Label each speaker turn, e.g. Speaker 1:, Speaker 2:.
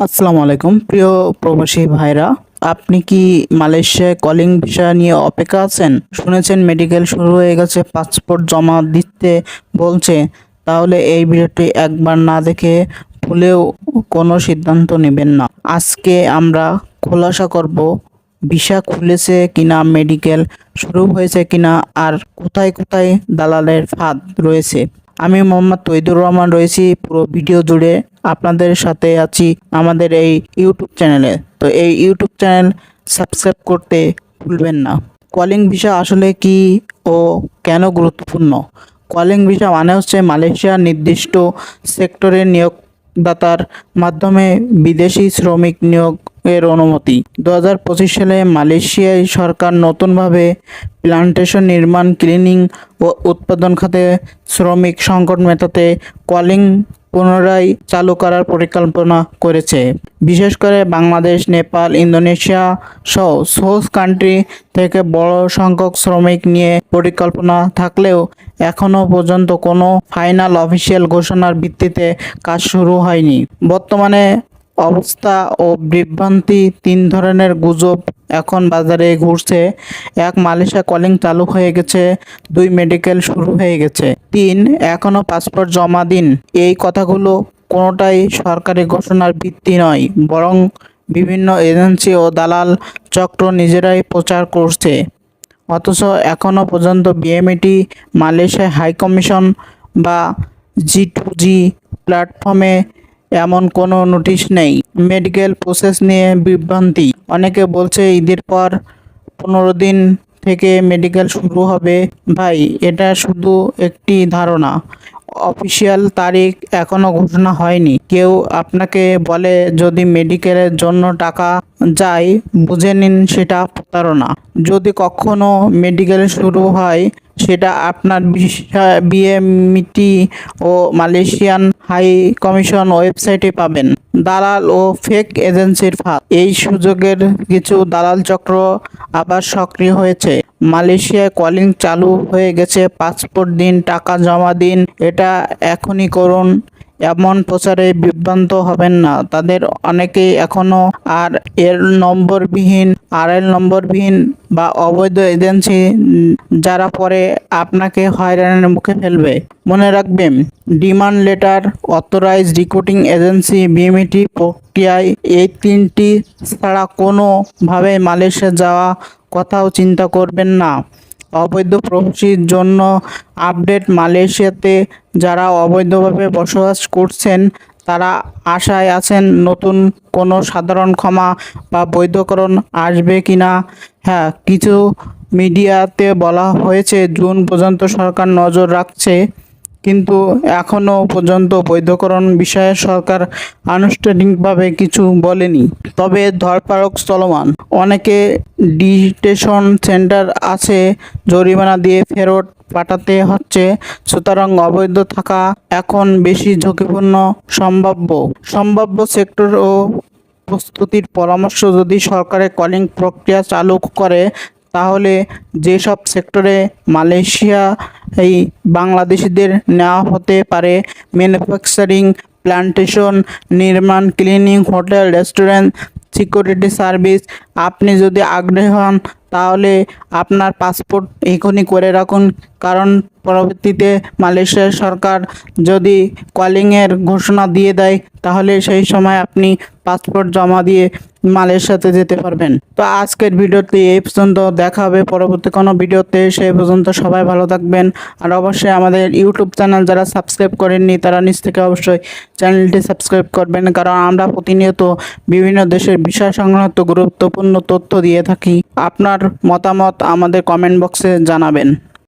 Speaker 1: আসসালামু আলাইকুম প্রিয় প্রবাসী ভাইরা, আপনি কি মালয়েশিয়ায় কলিং ভিসা নিয়ে অপেক্ষা আছেন? শুনেছেন মেডিকেল শুরু হয়ে গেছে, পাসপোর্ট জমা দিতে বলছে। তাহলে এই ভিডিওটি একবার না দেখে ভুলেও কোনো সিদ্ধান্ত নেবেন না। আজকে আমরা খোলাসা করব ভিসা খুলেছে কিনা, মেডিকেল শুরু হয়েছে কিনা, আর কোথায় কোথায় দালালের ফাঁদ রয়েছে। আমি মোহাম্মদ তৈদুর রহমান রয়েছি পুরো ভিডিও জুড়ে আপনাদের সাথে আছি আমাদের এই ইউটিউব চ্যানেলে। তো এই ইউটিউব চ্যানেল সাবস্ক্রাইব করতে ভুলবেন না। কলিং ভিসা আসলে কি ও কেন গুরুত্বপূর্ণ? কলিং ভিসা মানে হচ্ছে মালয়েশিয়ার নির্দিষ্ট সেক্টরে নিয়োগদাতার মাধ্যমে বিদেশি শ্রমিক নিয়োগের অনুমতি। 2025 সালে মালয়েশিয়ায় সরকার নতুনভাবে প্লান্টেশন নির্মাণ, ক্লিনিং ও উৎপাদন খাতে শ্রমিক সংকট মেটাতে কলিং পুনরায় চালু করার পরিকল্পনা করেছে। বিশেষ করে বাংলাদেশ, নেপাল, ইন্দোনেশিয়া সহ সোর্স কান্ট্রি থেকে বড় সংখ্যক শ্রমিক নিয়ে পরিকল্পনা থাকলেও এখনও পর্যন্ত কোনো ফাইনাল অফিসিয়াল ঘোষণার ভিত্তিতে কাজ শুরু হয়নি। বর্তমানে অবস্থা ও বিভ্রান্তি, তিন ধরনের গুজব এখন বাজারে ঘুরছে। এক, মালয়েশিয়া কলিং চালু হয়ে গেছে। 2, মেডিকেল শুরু হয়ে গেছে। 3, এখনো পাসপোর্ট জমা দিন। এই কথাগুলো কোনোটাই সরকারি ঘোষণার ভিত্তি নয়, বরং বিভিন্ন এজেন্সি ও দালাল চক্র নিজেরাই প্রচার করছে। অথচ এখনও পর্যন্ত বিএমইটি, মালয়েশিয়া হাই কমিশন বা G2G প্ল্যাটফর্মে এমন কোনো নোটিশ নেই। মেডিকেল প্রসেস নিয়ে বিভ্রান্তি, অনেকে বলছে ঈদের পর 15 দিন থেকে মেডিকেল শুরু হবে। ভাই, এটা শুধু একটি ধারণা, অফিসিয়াল তারিখ এখনো ঘোষণা হয়নি। কেউ আপনাকে বলে যদি মেডিকেলের জন্য টাকা যায়, বুঝে নিন সেটা প্রতারণা। যদি কখনো মেডিকেল শুরু হয়, সেটা আপনার বিএমইটি ও মালয়েশিয়ান হাই কমিশন ওয়েবসাইটে পাবেন। দালাল ও ফেক এজেন্সির ফাঁদ, এই সুযোগের কিছু দালাল চক্র আবার সক্রিয় হয়েছে। মালয়েশিয়ায় কলিং চালু হয়ে গেছে, পাসপোর্ট দিন, টাকা জমা দিন, এটা এখনই করুন, এমন প্রচারে বিভ্রান্ত হবেন না। তাদের অনেকেই এখনো এল নম্বরবিহীন বা অবৈধ এজেন্সি, যারা পরে আপনাকে হয়রানির মুখে ফেলবে। মনে রাখবেন, demand letter, authorize recruiting agency, BMET প্রক্রিয়ায় এই 3টি ছাড়া কোনোভাবে মালয়েশিয়া যাওয়া কথাও চিন্তা করবেন না। অবৈধ প্রবাসীর জন্য আপডেট, মালয়েশিয়াতে যারা অবৈধভাবে বসবাস করছেন তারা আশায় আছেন নতুন কোনো সাধারণ ক্ষমা বা বৈধকরণ আসবে কিনা। হ্যাঁ, কিছু মিডিয়াতে বলা হয়েছে জুন পর্যন্ত সরকার নজর রাখছে, কিন্তু এখনও পর্যন্ত বৈধকরণ বিষয়ে সরকার আনুষ্ঠানিকভাবে কিছু বলেনি। তবে ধরপাকড় চলমান, অনেকে ডিটেনশন সেন্টার আছে, জরিমানা দিয়ে ফেরত পাঠাতে হচ্ছে। সুতরাং অবৈধ থাকা এখন বেশি ঝুঁকিপূর্ণ। সম্ভাব্য সেক্টর ও প্রস্তুতির পরামর্শ, যদি সরকারের কলিং প্রক্রিয়া চালু করে, তাহলে যেসব সেক্টরে মালয়েশিয়া এই বাংলাদেশিদের নেওয়া হতে পারে: ম্যানুফ্যাকচারিং, প্লান্টেশন, নির্মাণ, cleaning, hotel, restaurant, security service. আপনি যদি আগ্রহী হন তাহলে আপনার পাসপোর্ট এখনই করে রাখুন, কারণ পরবর্তীতে মালয়েশিয়ার সরকার যদি কলিংয়ের ঘোষণা দিয়ে দেয়, তাহলে সেই সময় আপনি পাসপোর্ট জমা দিয়ে মালয়েশিয়াতে যেতে পারবেন। তো আজকের ভিডিওতে এই পর্যন্ত, দেখা হবে পরবর্তী কোনো ভিডিওতে। সেই পর্যন্ত সবাই ভালো থাকবেন। আর অবশ্যই আমাদের ইউটিউব চ্যানেল যারা সাবস্ক্রাইব করেননি তারা নিচ থেকে অবশ্যই চ্যানেলটি সাবস্ক্রাইব করবেন, কারণ আমরা প্রতিনিয়ত বিভিন্ন দেশের বিষয় সংক্রান্ত গুরুত্বপূর্ণ তথ্য দিয়ে থাকি। আপনার মতামত আমাদের কমেন্ট বক্সে জানাবেন।